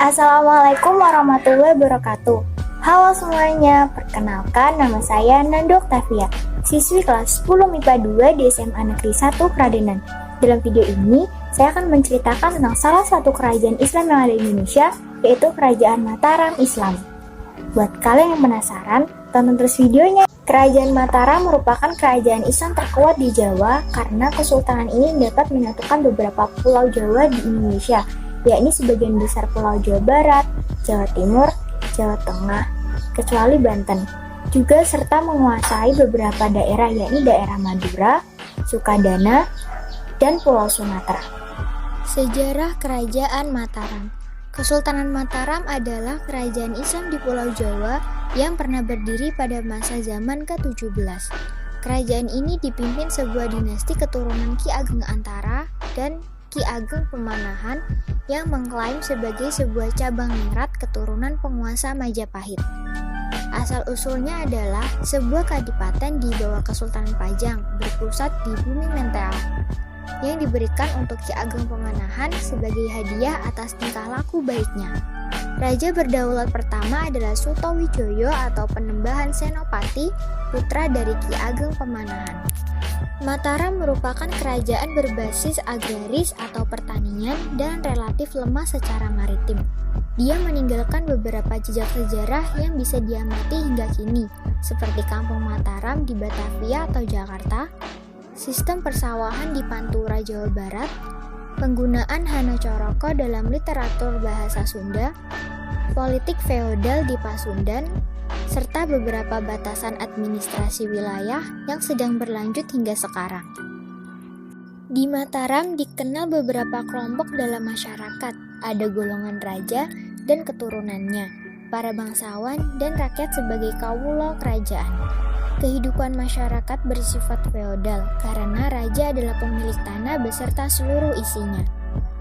Assalamualaikum warahmatullahi wabarakatuh. Halo semuanya, perkenalkan nama saya Nanda Oktavia, siswi kelas 10 MIPA 2 di SMA Negeri 1 Kradenan. Dalam video ini, saya akan menceritakan tentang salah satu kerajaan Islam yang ada di Indonesia, yaitu Kerajaan Mataram Islam. Buat kalian yang penasaran, tonton terus videonya. Kerajaan Mataram merupakan kerajaan Islam terkuat di Jawa karena kesultanan ini dapat menyatukan beberapa pulau Jawa di Indonesia, yakni sebagian besar Pulau Jawa Barat, Jawa Timur, Jawa Tengah, kecuali Banten. Juga serta menguasai beberapa daerah, yakni daerah Madura, Sukadana, dan Pulau Sumatera. Sejarah Kerajaan Mataram. Kesultanan Mataram adalah kerajaan Islam di Pulau Jawa yang pernah berdiri pada masa zaman ke-17. Kerajaan ini dipimpin sebuah dinasti keturunan Ki Ageng Antara dan Ki Ageng Pemanahan yang mengklaim sebagai sebuah cabang ningrat keturunan penguasa Majapahit. Asal-usulnya adalah sebuah kadipaten di bawah Kesultanan Pajang berpusat di Bumi Mentawai yang diberikan untuk Ki Ageng Pemanahan sebagai hadiah atas tingkah laku baiknya. Raja berdaulat pertama adalah Sutowijoyo atau Penembahan Senopati, putra dari Ki Ageng Pemanahan. Mataram merupakan kerajaan berbasis agraris atau pertanian dan relatif lemah secara maritim. Dia meninggalkan beberapa jejak sejarah yang bisa diamati hingga kini, seperti Kampung Mataram di Batavia atau Jakarta, sistem persawahan di Pantura, Jawa Barat, penggunaan Hana Coroko dalam literatur bahasa Sunda, politik feodal di Pasundan, serta beberapa batasan administrasi wilayah yang sedang berlanjut hingga sekarang. Di Mataram dikenal beberapa kelompok dalam masyarakat, ada golongan raja dan keturunannya, para bangsawan dan rakyat sebagai kawula kerajaan. Kehidupan masyarakat bersifat feodal karena raja adalah pemilik tanah beserta seluruh isinya.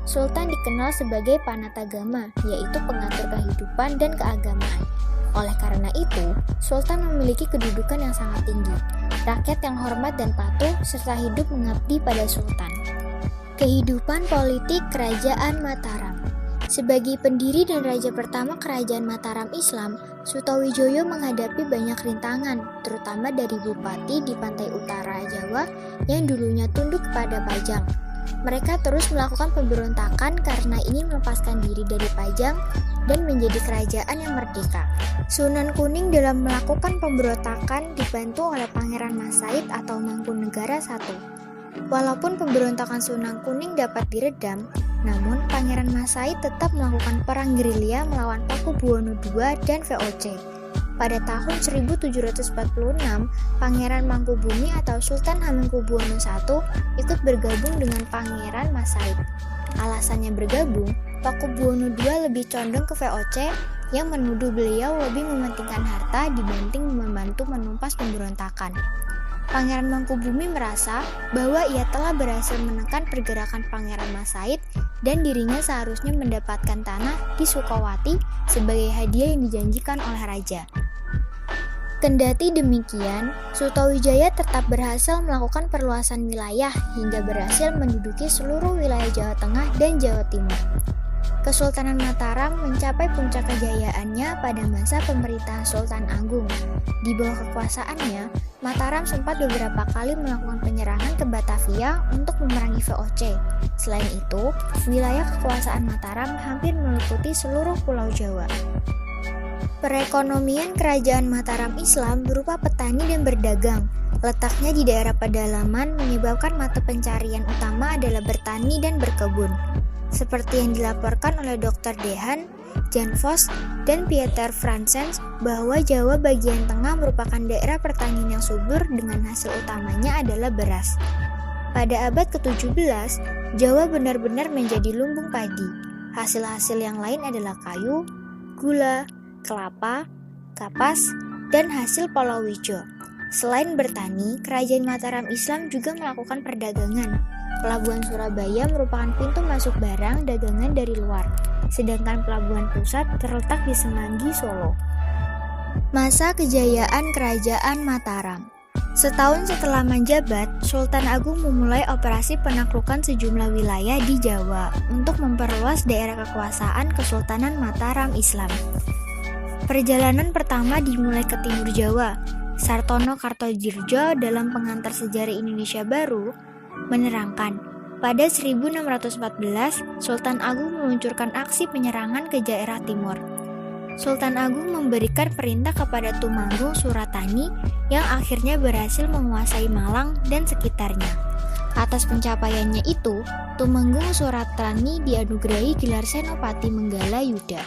Sultan dikenal sebagai panatagama, yaitu pengatur kehidupan dan keagamaan. Oleh karena itu, Sultan memiliki kedudukan yang sangat tinggi. Rakyat yang hormat dan patuh serta hidup mengabdi pada Sultan. Kehidupan politik Kerajaan Mataram. Sebagai pendiri dan raja pertama Kerajaan Mataram Islam, Sutowijoyo menghadapi banyak rintangan, terutama dari bupati di pantai utara Jawa yang dulunya tunduk kepada Pajang. Mereka terus melakukan pemberontakan karena ingin melepaskan diri dari Pajang dan menjadi kerajaan yang merdeka. Sunan Kuning dalam melakukan pemberontakan dibantu oleh Pangeran Mas Said atau Mangkunegara I. Walaupun pemberontakan Sunan Kuning dapat diredam, namun Pangeran Mas Said tetap melakukan perang gerilya melawan Pakubuwono II dan VOC. Pada tahun 1746, Pangeran Mangkubumi atau Sultan Hamengkubuwono I ikut bergabung dengan Pangeran Mas Said. Alasannya bergabung, Pakubuwono II lebih condong ke VOC yang menuduh beliau lebih mementingkan harta dibanding membantu menumpas pemberontakan. Pangeran Mangkubumi merasa bahwa ia telah berhasil menekan pergerakan Pangeran Mas Said dan dirinya seharusnya mendapatkan tanah di Sukawati sebagai hadiah yang dijanjikan oleh raja. Kendati demikian, Sutowijaya tetap berhasil melakukan perluasan wilayah hingga berhasil menduduki seluruh wilayah Jawa Tengah dan Jawa Timur. Kesultanan Mataram mencapai puncak kejayaannya pada masa pemerintahan Sultan Agung. Di bawah kekuasaannya, Mataram sempat beberapa kali melakukan penyerangan ke Batavia untuk memerangi VOC. Selain itu, wilayah kekuasaan Mataram hampir meliputi seluruh Pulau Jawa. Perekonomian Kerajaan Mataram Islam berupa petani dan berdagang. Letaknya di daerah pedalaman menyebabkan mata pencarian utama adalah bertani dan berkebun. Seperti yang dilaporkan oleh Dr. Dehan, Jan Vos, dan Pieter Franzens bahwa Jawa bagian tengah merupakan daerah pertanian yang subur dengan hasil utamanya adalah beras. Pada abad ke-17, Jawa benar-benar menjadi lumbung padi. Hasil-hasil yang lain adalah kayu, gula, kelapa, kapas, dan hasil palawija. Selain bertani, Kerajaan Mataram Islam juga melakukan perdagangan. Pelabuhan Surabaya merupakan pintu masuk barang dagangan dari luar, sedangkan pelabuhan pusat terletak di Semanggi, Solo. Masa kejayaan Kerajaan Mataram. Setahun setelah menjabat, Sultan Agung memulai operasi penaklukan sejumlah wilayah di Jawa untuk memperluas daerah kekuasaan Kesultanan Mataram Islam. Perjalanan pertama dimulai ke timur Jawa. Sartono Kartodjirjo dalam Pengantar Sejarah Indonesia Baru menerangkan, pada 1614 Sultan Agung meluncurkan aksi penyerangan ke daerah timur. Sultan Agung memberikan perintah kepada Tumanggung Suratani yang akhirnya berhasil menguasai Malang dan sekitarnya. Atas pencapaiannya itu, Tumanggung Suratani dianugerahi gelar Senopati Menggala Yuda.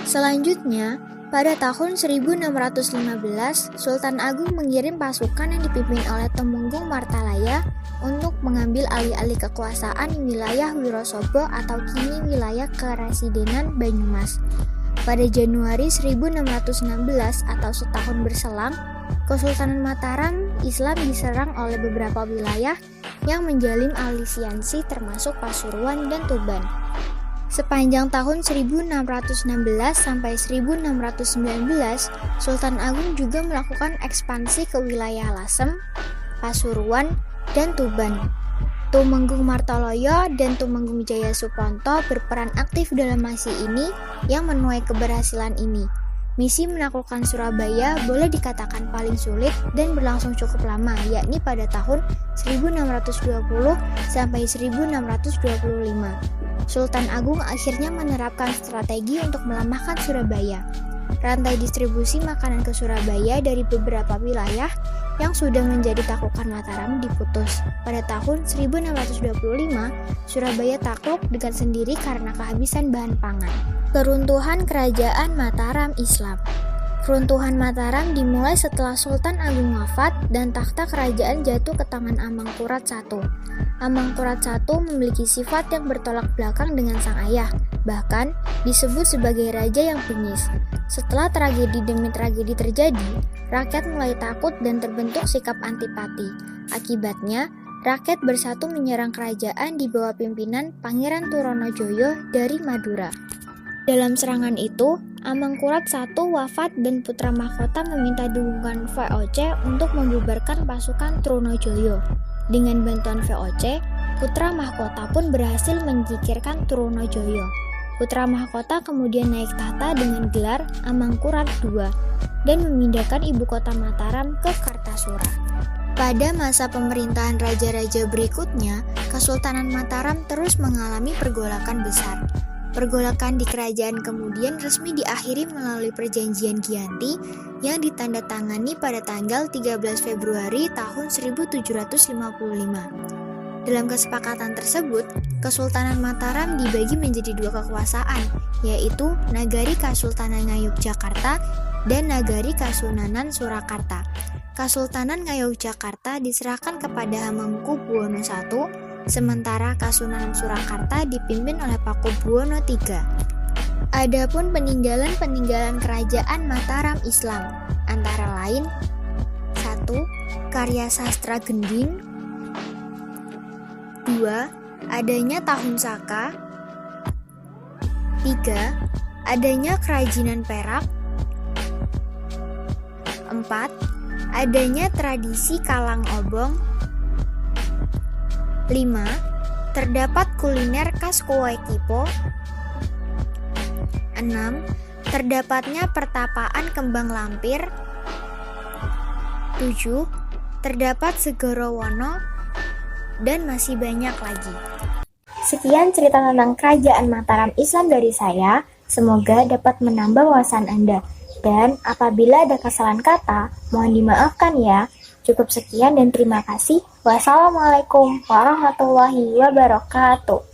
Selanjutnya, pada tahun 1615, Sultan Agung mengirim pasukan yang dipimpin oleh Temenggung Martalaya untuk mengambil alih-alih kekuasaan wilayah Wirosobo atau kini wilayah Keresidenan Banyumas. Pada Januari 1616 atau setahun berselang, Kesultanan Mataram Islam diserang oleh beberapa wilayah yang menjalin aliansi termasuk Pasuruan dan Tuban. Sepanjang tahun 1616 sampai 1619, Sultan Agung juga melakukan ekspansi ke wilayah Lasem, Pasuruan, dan Tuban. Tumenggung Martaloyo dan Tumenggung Jaya Suponto berperan aktif dalam misi ini yang menuai keberhasilan ini. Misi menaklukkan Surabaya boleh dikatakan paling sulit dan berlangsung cukup lama, yakni pada tahun 1620 sampai 1625. Sultan Agung akhirnya menerapkan strategi untuk melemahkan Surabaya. Rantai distribusi makanan ke Surabaya dari beberapa wilayah yang sudah menjadi taklukan Mataram diputus. Pada tahun 1625, Surabaya takluk dengan sendiri karena kehabisan bahan pangan. Keruntuhan Kerajaan Mataram Islam. Keruntuhan Mataram dimulai setelah Sultan Agung wafat dan takhta kerajaan jatuh ke tangan Amangkurat I. Amangkurat I memiliki sifat yang bertolak belakang dengan sang ayah, bahkan disebut sebagai raja yang bengis. Setelah tragedi demi tragedi terjadi, rakyat mulai takut dan terbentuk sikap antipati. Akibatnya, rakyat bersatu menyerang kerajaan di bawah pimpinan Pangeran Turonojoyo dari Madura. Dalam serangan itu, Amangkurat I wafat dan putra mahkota meminta dukungan VOC untuk membubarkan pasukan Trunojoyo. Dengan bantuan VOC, putra mahkota pun berhasil menyingkirkan Trunojoyo. Putra mahkota kemudian naik tahta dengan gelar Amangkurat II dan memindahkan ibu kota Mataram ke Kartasura. Pada masa pemerintahan raja-raja berikutnya, Kesultanan Mataram terus mengalami pergolakan besar. Pergolakan di kerajaan kemudian resmi diakhiri melalui Perjanjian Giyanti yang ditandatangani pada tanggal 13 Februari tahun 1755. Dalam kesepakatan tersebut, Kesultanan Mataram dibagi menjadi dua kekuasaan, yaitu Nagari Kasultanan Ngayogyakarta dan Nagari Kasunanan Surakarta. Kasultanan Ngayogyakarta diserahkan kepada Hamengkubuwono I, sementara Kasunanan Surakarta dipimpin oleh Pakubuwono III. Adapun peninggalan-peninggalan kerajaan Mataram Islam antara lain 1. Karya sastra Gending. 2. Adanya tahun saka. 3. Adanya kerajinan perak. 4. Adanya tradisi kalang obong. 5. Terdapat kuliner khas Kuwai Kipo. 6. Terdapatnya pertapaan kembang lampir. 7. Terdapat Segoro Wono, dan masih banyak lagi. Sekian cerita tentang Kerajaan Mataram Islam dari saya. Semoga dapat menambah wawasan Anda. Dan apabila ada kesalahan kata, mohon dimaafkan ya. Cukup sekian dan terima kasih. Wassalamualaikum warahmatullahi wabarakatuh.